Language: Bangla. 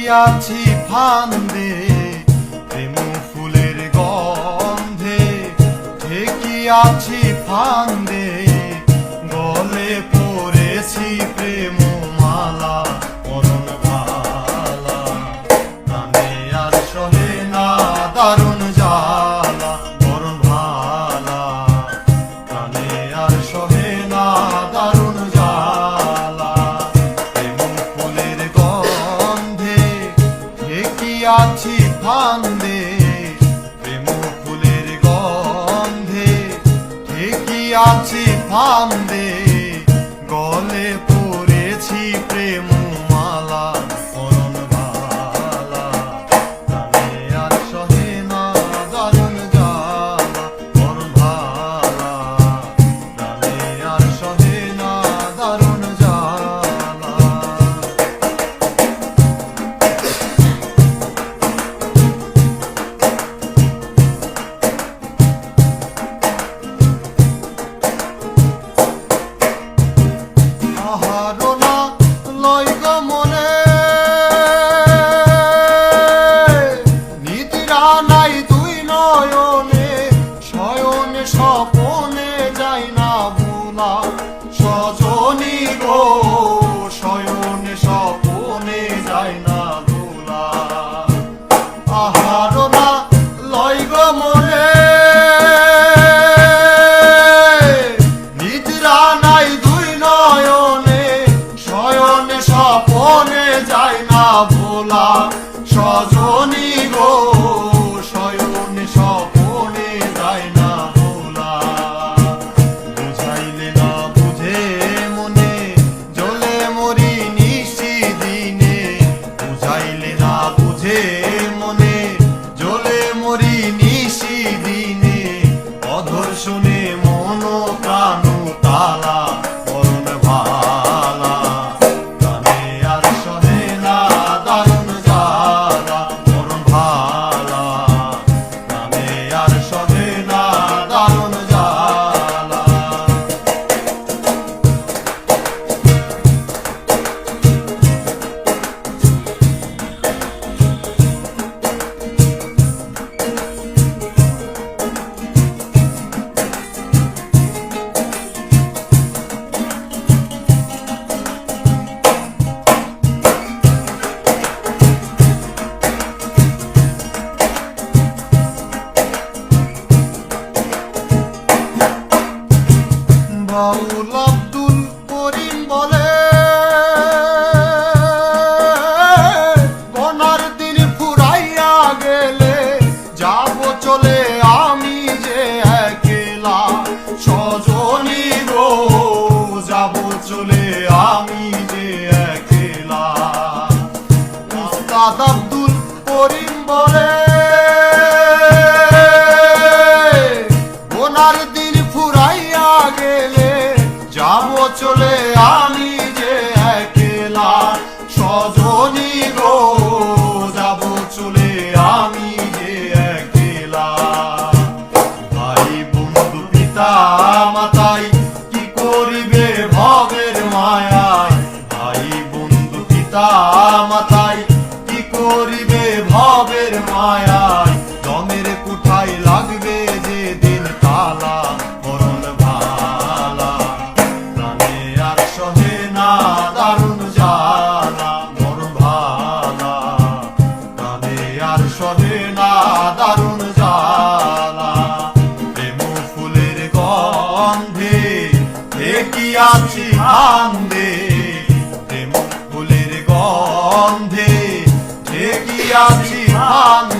আছি ফান্দে, প্রেম ফুলের গন্ধে ঠেকি আছি ফান্দে, গলে পড়েছি প্রেম মালা পরন ভালা, প্রাণে আর সহে না দারুণ জ্বালা পরন ভালা, প্রাণে আর সহে না দারুণ জ্বালা, প্রেম ফুলের গন্ধে ঠেকি আছি ফান্দে, প্রেম ফুলের গন্ধে ঠেকি আছি ফান্দে, গলে পড়েছি প্রেম মালা পরন ভালা, প্রাণে আর সহে না দারুণ জ্বালা পরন ভালা, প্রাণে আর সহে না দারুণ জ্বালা। আহারনা লয় গো মনে, নিদ্রা নাই দুই নয়নে, শয়নে স্বপনে যাই না ভোলা, সজনী গো শয়নে স্বপনে যাই না ভোলা। আহারনা লয় গো মনে, নিদ্রা নাই দুই নয়নে, শয়নে স্বপনে যায় না ভোলা, সজনী গো শয়নে স্বপনে যায় না ভোলা। বুঝাইলে না বুঝে মনে, জ্বলে মরি নিশি দিনে, বুঝাইলে না বুঝে মনে, জ্বলে মরি নিশি দিনে, অধর শুনে মন প্রাণ তালা পরন ভালা, প্রাণে আর সহে না দারুণ জ্বালা পরন ভালা, প্রাণে আর সহে না দারুণ জ্বালা। বাউল আব্দুল করিম বলে, বনার দিন ফুরাইয়া গেলে যাব চলে আমি যে একলা, সজনী গো যাব চলে আমি যে একলা। উস্তাদ আব্দুল করিম বলে, বনার দিন ফুরাইয়া গেলে যাব চলে আমি যে একলা, সজনী গো যাব চলে আমি যে একলা। ভাই বন্ধু পিতা মাতাই কি করিবে ভবের মায়ায়, ভাই বন্ধু পিতা মাতাই কি করিবে ভবের মায়ায়, দমের কুঠায় লাগবে যে দিন তালা পরন ভালা, প্রাণে আর সহে না দারুণ জ্বালা পরন ভালা, প্রাণে আর সহে না দারুণ জ্বালা। প্রেম ফুলের গন্ধে ঠেকি আছি ফান্দে, প্রেম ফুলের গন্ধে ঠেকি আছি ফান্দে,